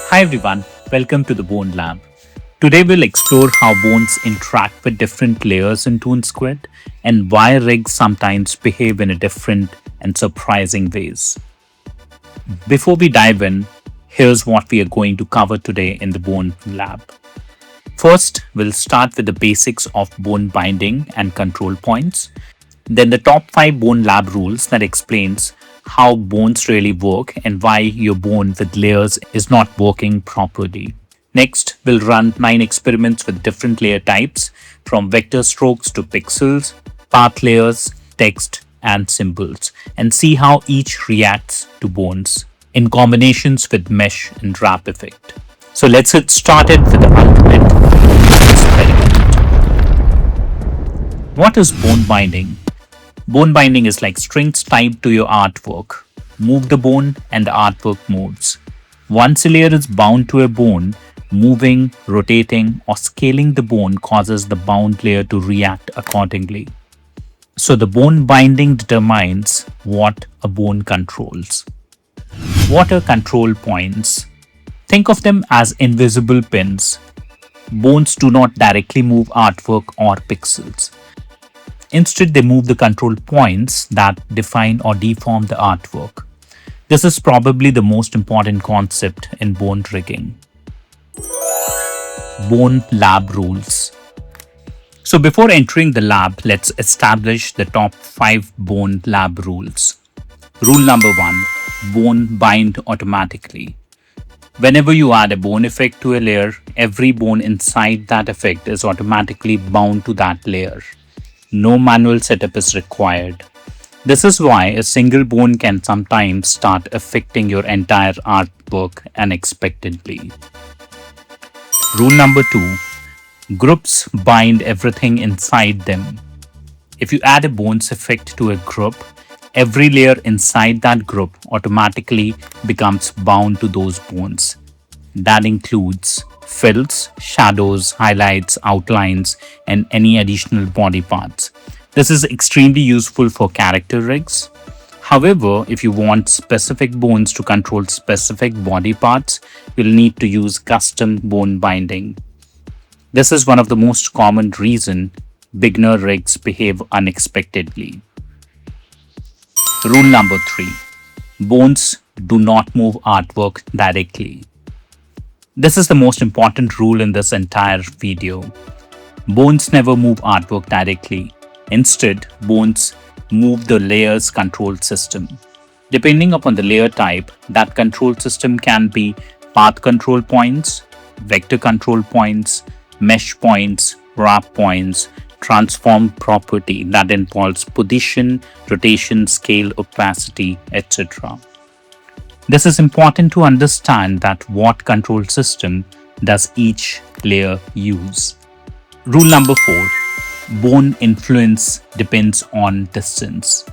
Hi everyone, welcome to the Bone Lab. Today we'll explore how bones interact with different layers in ToonSquid and why rigs sometimes behave in a different and surprising ways. Before we dive in, here's what we are going to cover today in the Bone Lab. First, we'll start with the basics of bone binding and control points. Then the top 5 bone lab rules that explains how bones really work and why your bone with layers is not working properly. Next, we'll run 9 experiments with different layer types from vector strokes to pixels, path layers, text, and symbols and see how each reacts to bones in combinations with mesh and wrap effect. So let's get started with the ultimate experiment. What is bone binding? Bone binding is like strings tied to your artwork. Move the bone and the artwork moves. Once a layer is bound to a bone, moving, rotating, or scaling the bone causes the bound layer to react accordingly. So the bone binding determines what a bone controls. What are control points? Think of them as invisible pins. Bones do not directly move artwork or pixels. Instead, they move the control points that define or deform the artwork. This is probably the most important concept in bone rigging. Bone lab rules. So before entering the lab, let's establish the top 5 bone lab rules. Rule number 1. Bone bind automatically. Whenever you add a bone effect to a layer, every bone inside that effect is automatically bound to that layer. No manual setup is required. This is why a single bone can sometimes start affecting your entire artwork unexpectedly. Rule number 2. Groups bind everything inside them. If you add a bones effect to a group, every layer inside that group automatically becomes bound to those bones. That includes fills, shadows, highlights, outlines, and any additional body parts. This is extremely useful for character rigs. However, if you want specific bones to control specific body parts, you'll need to use custom bone binding. This is one of the most common reasons beginner rigs behave unexpectedly. Rule number 3. Bones do not move artwork directly. This is the most important rule in this entire video. Bones never move artwork directly. Instead, bones move the layer's control system. Depending upon the layer type, that control system can be path control points, vector control points, mesh points, wrap points, transform property that involves position, rotation, scale, opacity, etc. This is important to understand that what control system does each layer use. Rule number 4. Bone influence depends on distance.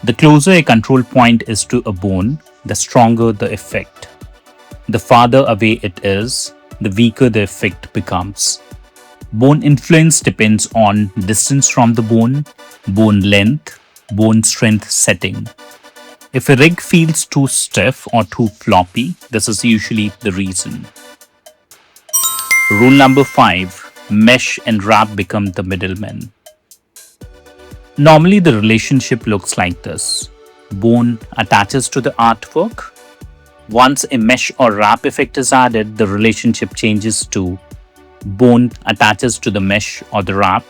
The closer a control point is to a bone, the stronger the effect. The farther away it is, the weaker the effect becomes. Bone influence depends on distance from the bone length, bone strength setting. If a rig feels too stiff or too floppy, this is usually the reason. Rule number 5. Mesh and wrap become the middlemen. Normally the relationship looks like this. Bone attaches to the artwork. Once a mesh or wrap effect is added, the relationship changes to bone attaches to the mesh or the wrap,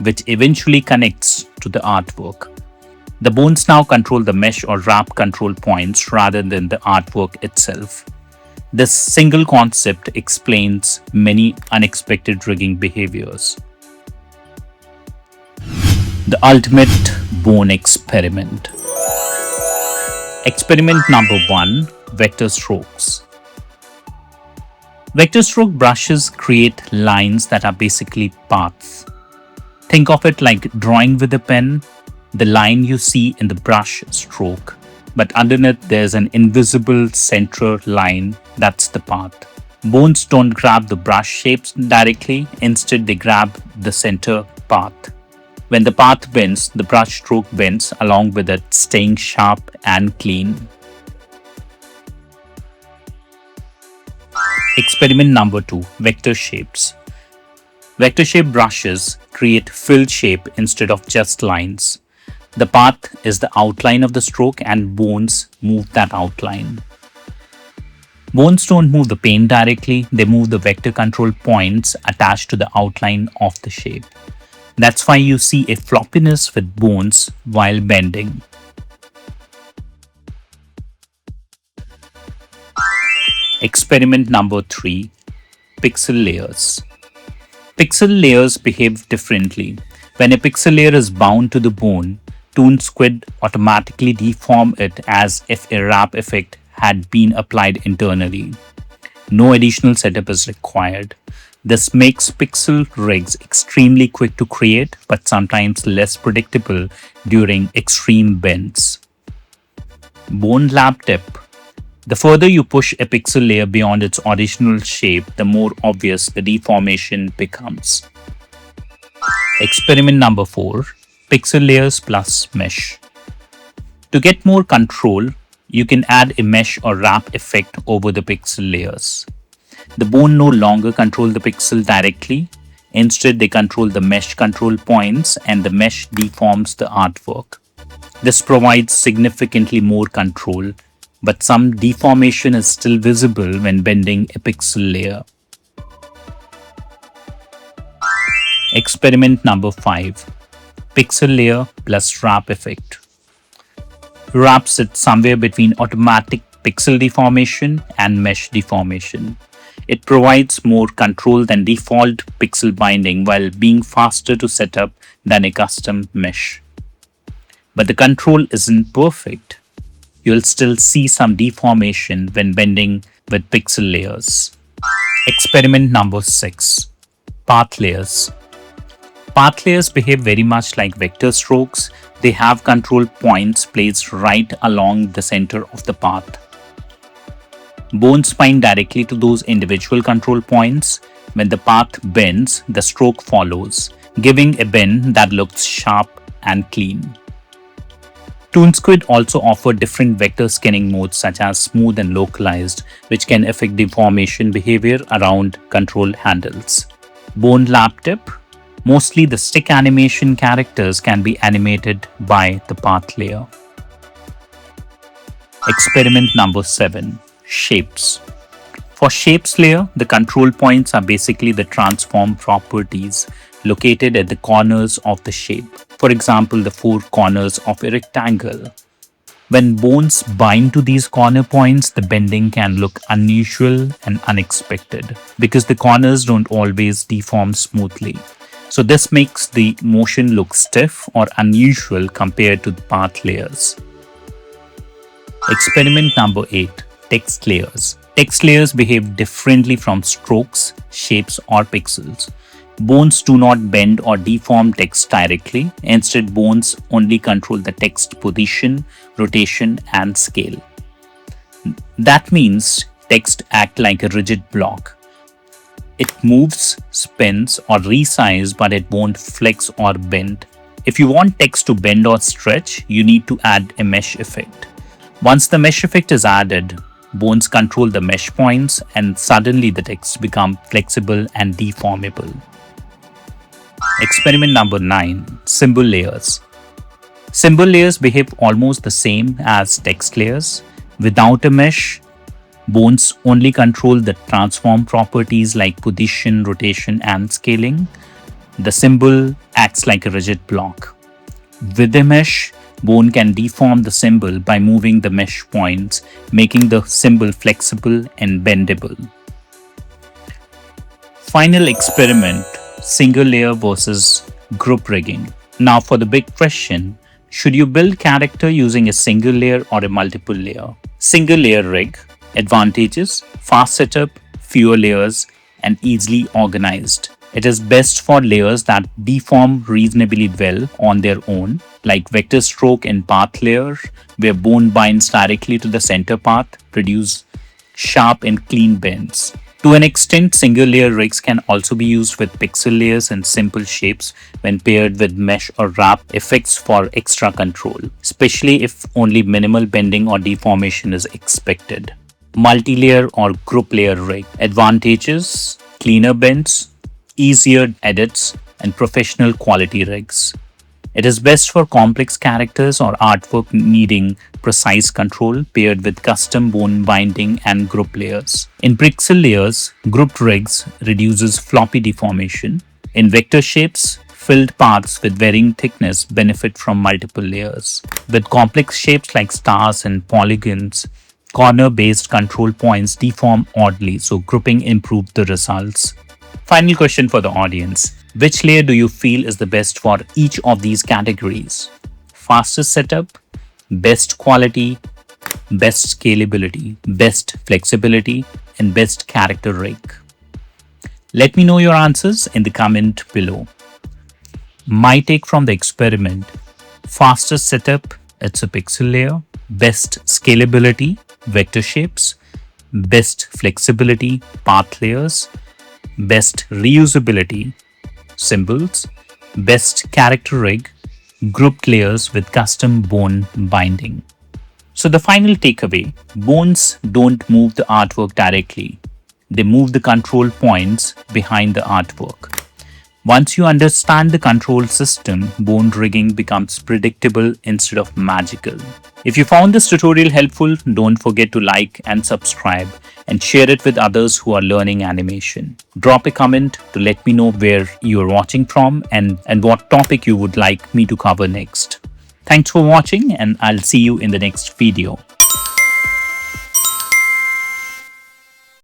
which eventually connects to the artwork. The bones now control the mesh or wrap control points rather than the artwork itself. This single concept explains many unexpected rigging behaviors. The ultimate bone experiment. Experiment number 1. Vector strokes. Vector stroke brushes create lines that are basically paths. Think of it like drawing with a pen. The line you see in the brush stroke, but underneath there's an invisible center line that's the path. Bones don't grab the brush shapes directly, instead they grab the center path. When the path bends, the brush stroke bends along with it, staying sharp and clean. Experiment number 2, vector shapes. Vector shape brushes create filled shape instead of just lines. The path is the outline of the stroke and bones move that outline. Bones don't move the paint directly, they move the vector control points attached to the outline of the shape. That's why you see a floppiness with bones while bending. Experiment number 3, pixel layers. Pixel layers behave differently. When a pixel layer is bound to the bone, ToonSquid automatically deform it as if a wrap effect had been applied internally. No additional setup is required. This makes pixel rigs extremely quick to create but sometimes less predictable during extreme bends. Bone lab tip. The further you push a pixel layer beyond its original shape, the more obvious the deformation becomes. Experiment number 4, pixel layers plus mesh. To get more control, you can add a mesh or wrap effect over the pixel layers. The bone no longer control the pixel directly. Instead, they control the mesh control points and the mesh deforms the artwork. This provides significantly more control, but some deformation is still visible when bending a pixel layer. Experiment number 5, pixel layer plus wrap effect. Wrap sits somewhere between automatic pixel deformation and mesh deformation. It provides more control than default pixel binding while being faster to set up than a custom mesh. But the control isn't perfect. You'll still see some deformation when bending with pixel layers. Experiment number 6, path layers. Path layers behave very much like vector strokes. They have control points placed right along the center of the path. Bones bind directly to those individual control points. When the path bends, the stroke follows, giving a bend that looks sharp and clean. ToonSquid also offer different vector scanning modes such as smooth and localized, which can affect deformation behavior around control handles. Bone lab tip. Mostly the stick animation characters can be animated by the path layer. Experiment number 7, shapes. For shapes layer, the control points are basically the transform properties located at the corners of the shape. For example, the 4 corners of a rectangle. When bones bind to these corner points, the bending can look unusual and unexpected because the corners don't always deform smoothly. So this makes the motion look stiff or unusual compared to the path layers. Experiment number 8, text layers. Text layers behave differently from strokes, shapes or pixels. Bones do not bend or deform text directly. Instead, bones only control the text position, rotation and scale. That means text acts like a rigid block. It moves, spins or resizes, but it won't flex or bend. If you want text to bend or stretch, you need to add a mesh effect. Once the mesh effect is added, bones control the mesh points and suddenly the text becomes flexible and deformable. Experiment number 9, symbol layers. Symbol layers behave almost the same as text layers. Without a mesh, bones only control the transform properties like position, rotation and scaling. The symbol acts like a rigid block. With a mesh, bone can deform the symbol by moving the mesh points, making the symbol flexible and bendable. Final experiment, single layer versus group rigging. Now for the big question, should you build character using a single layer or a multiple layer? Single layer rig. Advantages: fast setup, fewer layers, and easily organized. It is best for layers that deform reasonably well on their own, like vector stroke and path layer, where bone binds directly to the center path, produce sharp and clean bends. To an extent, single layer rigs can also be used with pixel layers and simple shapes when paired with mesh or wrap effects for extra control, especially if only minimal bending or deformation is expected. multi-layer or group layer rig. Advantages: cleaner bends, easier edits, and professional quality rigs. It is best for complex characters or artwork needing precise control paired with custom bone binding and group layers. In pixel layers, grouped rigs reduces floppy deformation. In vector shapes, filled paths with varying thickness benefit from multiple layers. With complex shapes like stars and polygons, corner-based control points deform oddly, so grouping improves the results. Final question for the audience. Which layer do you feel is the best for each of these categories? Fastest setup, best quality, best scalability, best flexibility, and best character rig? Let me know your answers in the comment below. My take from the experiment: fastest setup, it's a pixel layer. Best scalability, vector shapes. Best flexibility, path layers. Best reusability, symbols. Best character rig, grouped layers with custom bone binding. So the final takeaway: bones don't move the artwork directly. They move the control points behind the artwork. Once you understand the control system, bone rigging becomes predictable instead of magical. If you found this tutorial helpful, don't forget to like and subscribe and share it with others who are learning animation. Drop a comment to let me know where you are watching from and what topic you would like me to cover next. Thanks for watching, and I'll see you in the next video.